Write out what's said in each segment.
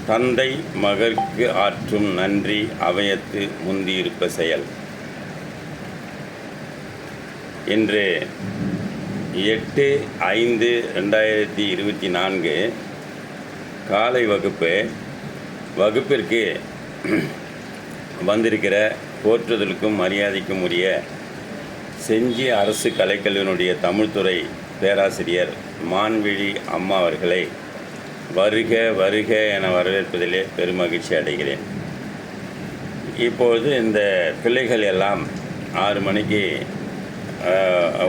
தந்தை மகற்கு ஆற்றும் நன்றி அவையத்து முந்தியிருப்ப செயல். இன்று 8/5/2024 காலை வகுப்பிற்கு வந்திருக்கிற போற்றுதலுக்கும் மரியாதைக்கும் உரிய செஞ்சி அரசு கலைக்கல்லூரியினுடைய தமிழ்துறை பேராசிரியர் மான்விழி அம்மா அவர்களை வருக வருக என வரவேற்பதிலே பெருமகிழ்ச்சி அடைகிறேன். இப்பொழுது இந்த பிள்ளைகள் எல்லாம் 6 மணிக்கு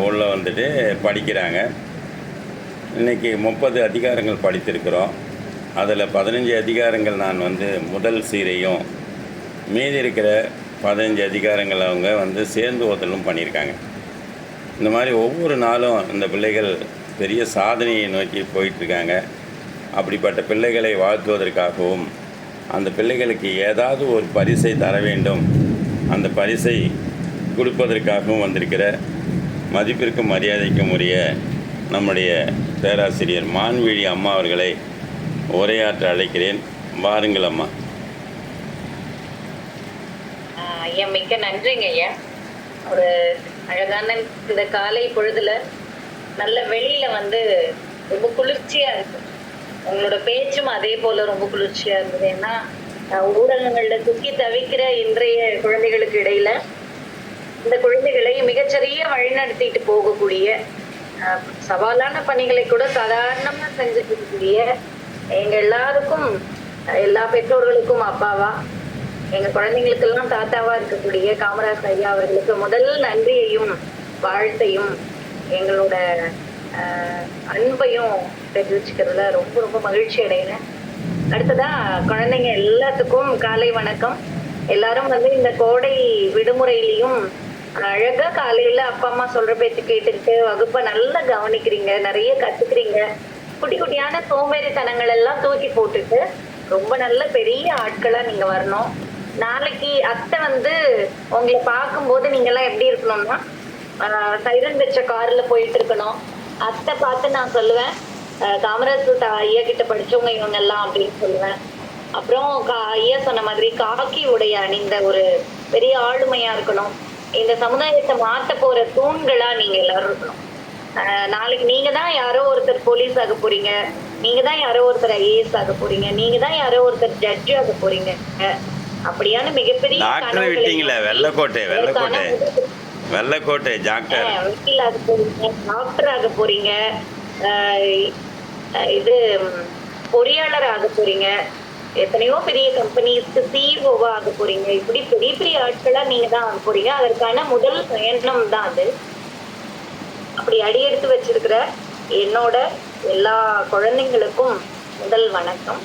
உள்ளே வந்துட்டு படிக்கிறாங்க. இன்றைக்கி 30 அதிகாரங்கள் படித்திருக்கிறோம். அதில் 15 அதிகாரங்கள் நான் முதல் சீரையும் மீதி இருக்கிற 15 அதிகாரங்கள் அவங்க சேர்ந்து ஓதலும் பண்ணியிருக்காங்க. இந்த மாதிரி ஒவ்வொரு நாளும் இந்த பிள்ளைகள் பெரிய சாதனையை நோக்கி போயிட்டுருக்காங்க. அப்படிப்பட்ட பிள்ளைகளை வாழ்த்துவதற்காகவும் அந்த பிள்ளைகளுக்கு ஏதாவது ஒரு பரிசை தர வேண்டும், அந்த பரிசை கொடுப்பதற்காகவும் வந்திருக்கிற மதிப்பிற்கும் மரியாதைக்கும் உரிய நம்முடைய பேராசிரியர் மான்விழி அம்மா அவர்களை உரையாற்ற அழைக்கிறேன். வாருங்கள் அம்மா. ஐயா, மிக்க நன்றிங்க ஐயா. ஒரு அழகான இந்த காலை பொழுதுல நல்ல வெளியில ரொம்ப குளிர்ச்சியா இருக்கு. உங்களோட பேச்சும் அதே போல ரொம்ப குளிர்ச்சியா இருந்தது. ஏன்னா ஊடகங்கள்ல துக்கி தவிக்கிற இன்றைய குழந்தைகளுக்கு இடையில இந்த குழந்தைகளை மிகச்சரிய வழிநடத்திட்டு போகக்கூடிய சவாலான பணிகளை கூட சாதாரணமா செஞ்சுக்கூடிய எங்க எல்லாருக்கும், எல்லா பெற்றோர்களுக்கும் அப்பாவா, எங்க குழந்தைங்களுக்கெல்லாம் தாத்தாவா இருக்கக்கூடிய காமராஜ் ஐயா அவர்களுக்கு முதல் நன்றியையும் வாழ்த்தையும் எங்களோட அன்பையும் தெரிவிச்சுக்கிறதுல ரொம்ப ரொம்ப மகிழ்ச்சி அடைகிறேன். அடுத்ததா குழந்தைங்க எல்லாத்துக்கும் காலை வணக்கம். எல்லாரும் இந்த கோடை விடுமுறையிலையும் அழகா காலையில அப்பா அம்மா சொல்ற பேச்சு கேட்டுக்கிட்டு வகுப்பை நல்லா கவனிக்கிறீங்க, நிறைய கத்துக்கிறீங்க. குட்டி குட்டியான சோம்பேறித்தனங்கள் எல்லாம் தூக்கி போட்டுட்டு ரொம்ப நல்ல பெரிய ஆட்களா நீங்க வரணும். நாளைக்கு அத்தை உங்களை பார்க்கும்போது நீங்க எல்லாம் எப்படி இருக்கணும்னா, சைரன் வச்ச கார்ல போயிட்டு இருக்கணும். அத்தை பார்த்து நான் சொல்லுவேன், காமராஜ் ஐயா கிட்ட படிச்சவங்க இவங்க எல்லாம் அப்படின்னு சொல்லுவேன். அப்புறம் ஐயா சொன்ன மாதிரி காக்கி உடைய அணிந்த ஒரு பெரிய ஆளுமையா இருக்கணும். இந்த சமுதாயத்தை மாத்த போற தூண்களா நீங்க எல்லாரும் இருக்கணும். நாளைக்கு நீங்க தான் யாரோ ஒருத்தர் போலீஸ் ஆக போறீங்க, நீங்க தான் யாரோ ஒருத்தர் ஐஏஎஸ் ஆக போறீங்க, நீங்க தான் யாரோ ஒருத்தர் ஜட்ஜ் ஆக போறீங்க. அப்படியான மிகப்பெரிய வெள்ளக்கோட்டை வக்கீல் ஆக போறீங்க, டாக்டர் ஆக போறீங்க, இது பொறியாளர் ஆக போறீங்க, எத்தனையோ பெரிய கம்பெனிஸ்க்கு சிஇஓவா ஆக போறீங்க. இப்படி பெரிய பெரிய ஆட்களா நீங்க தான் ஆக போறீங்க. அதற்கான முதல் பயணம் தான் அது. அப்படி அடியெடுத்து வச்சிருக்கிற என்னோட எல்லா குழந்தைங்களுக்கும் முதல் வணக்கம்.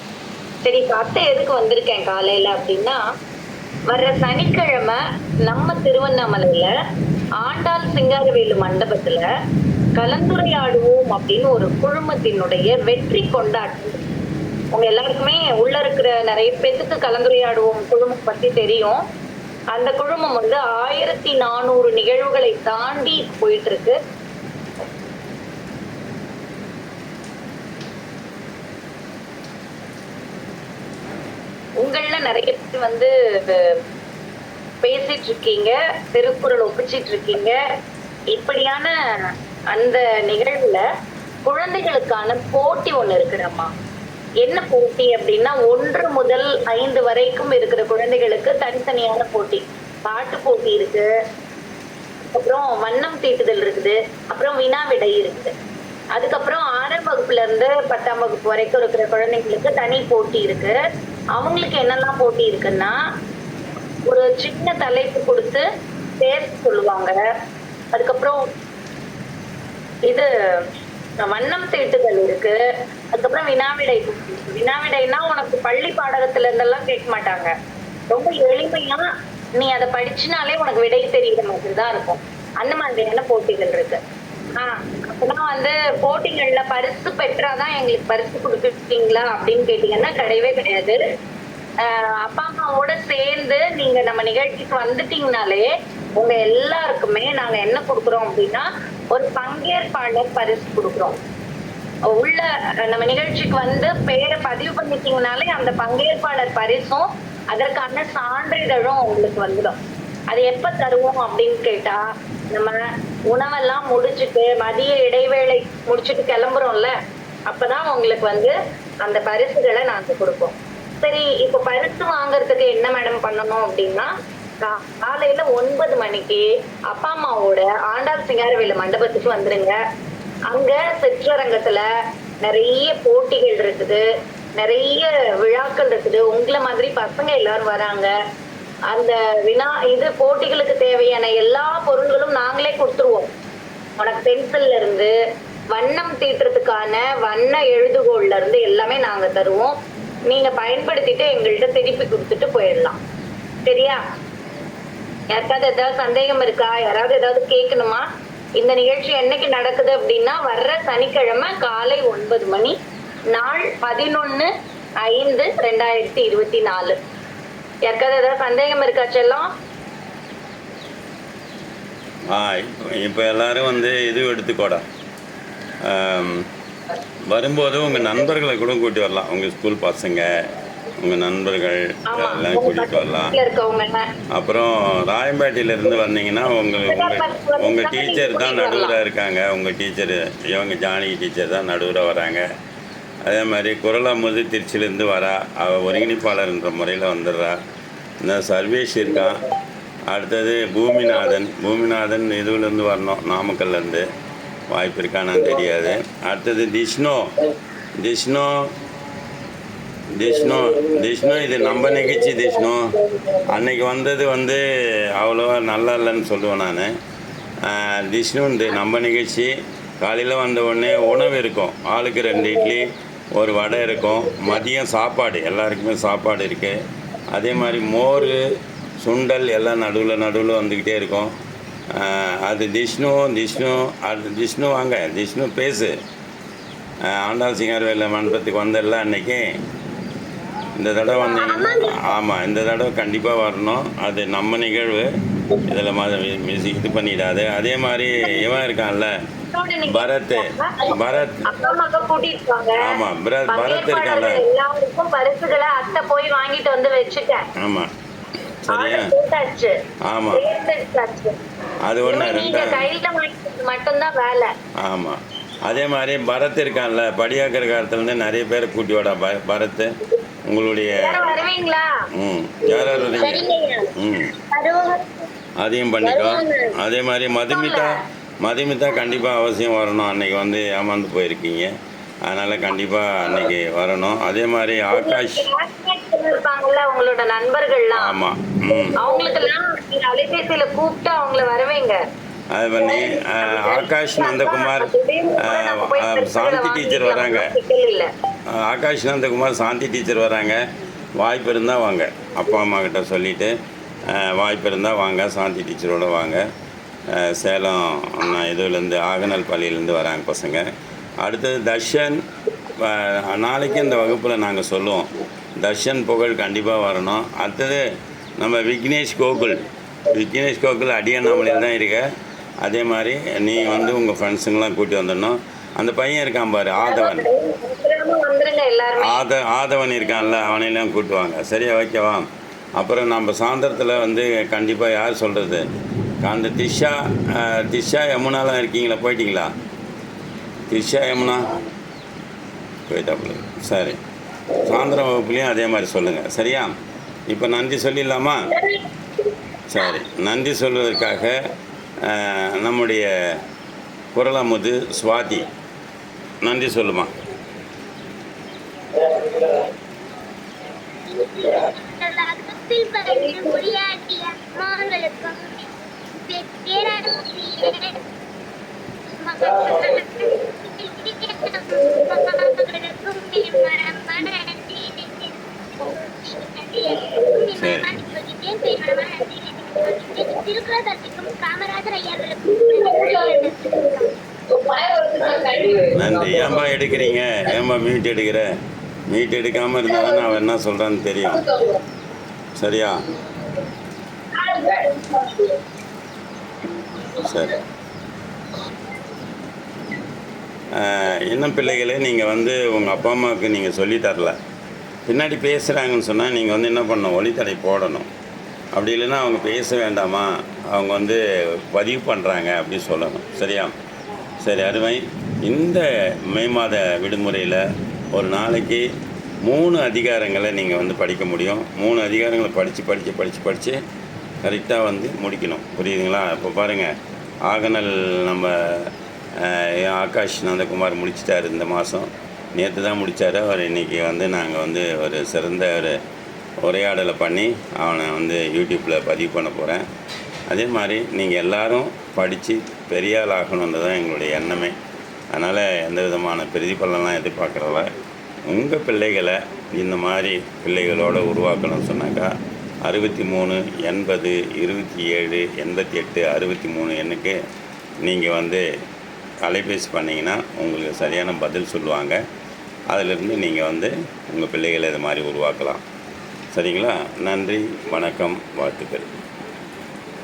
சரி, அத்தை எதுக்கு வந்திருக்கேன் காலையில அப்படின்னா, வர்ற சனிக்கிழமை நம்ம திருவண்ணாமலையில ஆண்டாள் சிங்காரவேலு மண்டபத்துல கலந்துரையாடுவோம் அப்படின்னு ஒரு குழுமத்தினுடைய வெற்றி கொண்டாட்டம். உங்க எல்லாருக்குமே உள்ள இருக்கிற நிறைய பேருக்கு கலந்துரையாடுவோம் குழுமம் பத்தி தெரியும். அந்த குழுமம் 1400 நிகழ்வுகளை தாண்டி போயிட்டு இருக்கு. உங்கள நிறைய பேர் பேசிட்டு இருக்கீங்க, திருக்குறள் ஒப்பிச்சிட்டு இருக்கீங்க. இப்படியான அந்த நிகழ்வுல குழந்தைகளுக்கான போட்டி ஒண்ணு இருக்குறம்மா. என்ன போட்டி அப்படின்னா, 1 முதல் 5 வரைக்கும் இருக்கிற குழந்தைகளுக்கு தனித்தனியான போட்டி. பாட்டு போட்டி இருக்கு, அப்புறம் வண்ணம் தீட்டுதல் இருக்குது, அப்புறம் வினா விடை இருக்குது. அதுக்கப்புறம் 6ஆம் வகுப்புல இருந்து 10ஆம் வகுப்பு வரைக்கும் இருக்கிற குழந்தைங்களுக்கு தனி போட்டி இருக்கு. அவங்களுக்கு என்னெல்லாம் போட்டி இருக்குன்னா, ஒரு சின்ன தலைப்பு கொடுத்து பேச சொல்லுவாங்க. அதுக்கப்புறம் இது வண்ணம் தீட்டுதல் இருக்கு. அதுக்கப்புறம் வினாவிடை. வினாவிடைனா உனக்கு பள்ளி பாடகத்துல இருந்தெல்லாம் கேட்க மாட்டாங்க, ரொம்ப எளிமையா நீ அதை படிச்சுனாலே உனக்கு விடை தெரியுற மாதிரி தான் இருக்கும். அந்த மாதிரியான போட்டிகள் இருக்கு. அப்பதான் போட்டிகள்ல பரிசு பெற்றாதான் எங்களுக்கு பரிசு கொடுப்பீங்களா அப்படின்னு கேட்டீங்கன்னா கிடையவே கிடையாது. அப்பா அம்மாவோட சேர்ந்து நீங்க நம்ம நிகழ்ச்சிக்கு வந்துட்டீங்கனாலே உங்க எல்லாருக்குமே நாங்க என்ன கொடுக்குறோம் அப்படின்னா, ஒரு பங்கேற்பாளர் பரிசு கொடுக்குறோம். உள்ள நம்ம நிகழ்ச்சிக்கு வந்து பேரை பதிவு பண்ணிட்டீங்கனாலே அந்த பங்கேற்பாளர் பரிசும் அதற்கான சான்றிதழும் உங்களுக்கு வந்துடும். அது எப்ப தருவோம் அப்படின்னு கேட்டா, நம்ம உணவெல்லாம் முடிச்சுட்டு மதிய இடைவேளை முடிச்சுட்டு கிளம்புறோம்ல, அப்பதான் உங்களுக்கு வந்து அந்த பரிசுகளை நாங்க கொடுப்போம். சரி, இப்ப பரிசு வாங்குறதுக்கு என்ன மேடம் பண்ணணும் அப்படின்னா, காலையில 9 மணிக்கு அப்பா அம்மாவோட ஆண்டாள் சிங்காரவேலு மண்டபத்துக்கு வந்துருங்க. அங்க சிற்றரங்கத்துல நிறைய போட்டிகள் இருக்குது, நிறைய விழாக்கள் இருக்குது. உங்களை மாதிரி பசங்க எல்லாரும் வராங்க. அந்த போட்டிகளுக்கு தேவையான எல்லா பொருள்களும் நாங்களே கொடுத்துருவோம். உனக்கு பென்சில்ல இருந்து வண்ணம் தீட்டுறதுக்கான வண்ண எழுதுகோள்ல இருந்து எல்லாமே நாங்க தருவோம். நீங்க பயன்படுத்திட்டு எங்கள்கிட்ட திருப்பி கொடுத்துட்டு போயிடலாம். சரியா? யாருக்காவது ஏதாவது சந்தேகம் இருக்கா? யாராவது ஏதாவது கேட்கணுமா? இந்த நிகழ்ச்சி என்னைக்கு நடக்குது அப்படின்னா, வர்ற சனிக்கிழமை காலை 9 மணி, நாள் 11/5/2024. யாருக்காவது ஏதாவது சந்தேகம் இருக்கா செல்லம்? இப்போ எல்லாரும் வந்து இது எடுத்துக்கோடா, வரும்போது உங்கள் நண்பர்களை கூட கூட்டி வரலாம். உங்கள் ஸ்கூல் பசங்க, உங்கள் நண்பர்கள் எல்லாம் கூட்டிகிட்டு வரலாம். அப்புறம் ராயம்பேட்டையிலேருந்து வந்தீங்கன்னா உங்கள் டீச்சர் தான் நடுவராக இருக்காங்க. உங்கள் டீச்சரு இவங்க ஜானகி டீச்சர் தான் நடுவராக வராங்க. அதே மாதிரி குரலாமுது திருச்சியிலேருந்து வரா, அவள் ஒருங்கிணைப்பாளர்ன்ற முறையில் வந்துடுறா. இந்த சர்வேஷ் இருக்கான். அடுத்தது பூமிநாதன் இதுலேருந்து வரணும், நாமக்கல்லேருந்து. வாய்ப்பு இருக்கான்னு தெரியாது. அடுத்தது திஷ்ணு இது நம்ம நிகழ்ச்சி. அன்னைக்கு வந்தது வந்து அவ்வளோவா நல்லா இல்லைன்னு சொல்லுவேன் நான். திஷ்ணுண்டு நம்ம நிகழ்ச்சி. காலையில் வந்த உடனே உணவு இருக்கும், ஆளுக்கு 2 இட்லி 1 வடை இருக்கும். மதியம் சாப்பாடு, எல்லாருக்குமே சாப்பாடு இருக்குது. அதே மாதிரி மோர் சுண்டல் எல்லாம் நடுவில் வந்துக்கிட்டே இருக்கும். அது திஷ்ணு வாங்க, திஷ்ணு பேசு. ஆண்டாள் சிங்காரவேலு மண்டபத்துக்கு வந்தல அன்னைக்கு. இந்த தடவை வந்தீங்கன்னா, ஆமாம், இந்த தடவை கண்டிப்பாக வரணும். அது நம்ம நிகழ்வு, இதில் மியூசிக் இது பண்ணிடாது. அதே மாதிரி இவன் இருக்கான்ல, பரத் ஆமாம், பரத் இருக்கான்ல. ஆமாம், சரியா? ஆமாம், அது ஒன்று. மட்டும்தான் வேலை. ஆமாம், அதே மாதிரி பரத் இருக்கான்ல, படியாக்கிற காலத்துலேருந்து நிறைய பேர் கூட்டி வாடா. பரத் உங்களுடைய யார் வருவீங்க? அதையும் பண்ணிக்கோ. அதே மாதிரி மதுமிதா கண்டிப்பாக அவசியம் வரணும். அன்னைக்கு வந்து ஏமாந்து போயிருக்கீங்க, அதனால் கண்டிப்பாக அன்னைக்கு வரணும். அதே மாதிரி ஆகாஷ் இருப்பாங்கல்ல, உங்களோட நண்பர்கள்லாம். ஆமாம், அவங்களுக்கெல்லாம் அலைபேசியில் கூப்பிட்டு அவங்கள வரவேங்க. அது பண்ணி ஆகாஷ் நந்தகுமார், சாந்தி டீச்சர் வராங்க. ஆகாஷ் நந்தகுமார், சாந்தி டீச்சர் வராங்க. வாய்ப்பு இருந்தால் வாங்க, அப்பா அம்மா கிட்ட சொல்லிவிட்டு வாய்ப்பு இருந்தால் வாங்க, சாந்தி டீச்சரோடு வாங்க. சேலம் இதுலேருந்து ஆகநல் பள்ளியிலேருந்து வராங்க பசங்க. அடுத்தது தர்ஷன், நாளைக்கு இந்த வகுப்பில் நாங்கள் சொல்லுவோம். தர்ஷன் புகழ் கண்டிப்பாக வரணும். அடுத்தது நம்ம விக்னேஷ் கோகுல் அடியானாமலையில் தான் இருக்க. அதே மாதிரி நீ வந்து உங்கள் ஃப்ரெண்ட்ஸுங்கெலாம் கூட்டி வந்துடணும். அந்த பையன் இருக்கான் பாரு, ஆதவன் இருக்கான்ல, அவனையெல்லாம் கூட்டுவாங்க. சரியா? ஓகேவா? அப்புறம் நம்ம சாயந்தரத்தில் வந்து கண்டிப்பாக யார் சொல்கிறது, அந்த திஷா யமுனாலாம் இருக்கீங்களா? போயிட்டீங்களா? திஷா யமுனா போயிட்டாப்புல. சரி, சாயந்தரம் வகுப்புலேயும் அதே மாதிரி சொல்லுங்கள். சரியா? இப்போ நன்றி சொல்லிடலாமா? சரி, நன்றி சொல்வதற்காக நம்முடைய குரலமுது சுவாதி நன்றி சொல்லுமா. நன்றி. ஏன்பா எடுக்கிறீங்க? ஏன்பா மீட் எடுக்கிற? மீட் எடுக்காமல் இருந்தால் தான் அவன் என்ன சொல்கிறான்னு தெரியும். சரியா? சரி. இன்னும் பிள்ளைகளே நீங்கள் வந்து உங்கள் அப்பா அம்மாவுக்கு நீங்கள் சொல்லி தரல, பின்னாடி பேசுகிறாங்கன்னு சொன்னால் நீங்கள் வந்து என்ன பண்ணணும், ஒளித்தடை போடணும். அப்படி இல்லைன்னா அவங்க பேச வேண்டாமா, அவங்க வந்து பதிவு பண்ணுறாங்க அப்படி சொல்லணும். சரியா? சரி, அருமை. இந்த மே மாத விடுமுறையில் ஒரு நாளைக்கு 3 அதிகாரங்களை நீங்கள் வந்து படிக்க முடியும். 3 அதிகாரங்களை படித்து கரெக்டாக வந்து முடிக்கணும். புரியுதுங்களா? இப்போ பாருங்கள், ஆகநல் நம்ம ஆகாஷ் நந்தகுமார் முடிச்சிட்டார் இந்த மாதம். நேற்று தான் முடித்தார். அவர் இன்றைக்கி வந்து நாங்கள் வந்து ஒரு சிறந்த ஒரு உரையாடலை பண்ணி அவனை வந்து யூடியூப்பில் பதிவு பண்ண போகிறேன். அதே மாதிரி நீங்கள் எல்லோரும் படித்து பெரிய ஆள் ஆகணுன்றது தான் எங்களுடைய எண்ணமே. அதனால் எந்த விதமான பிரதிபலன்லாம் எதிர்பார்க்குறதில்ல. உங்கள் பிள்ளைகளை இந்த மாதிரி பிள்ளைகளோடு உருவாக்கணும்னு சொன்னாக்கா 63 80 27 88 63 எண்ணுக்கு நீங்கள் வந்து அலைபேசி பண்ணிங்கன்னா உங்களுக்கு சரியான பதில் சொல்லுவாங்க. அதிலிருந்து நீங்கள் வந்து உங்கள் பிள்ளைகளை இது மாதிரி உருவாக்கலாம். சரிங்களா? நன்றி, வணக்கம், வாழ்த்துக்கள்.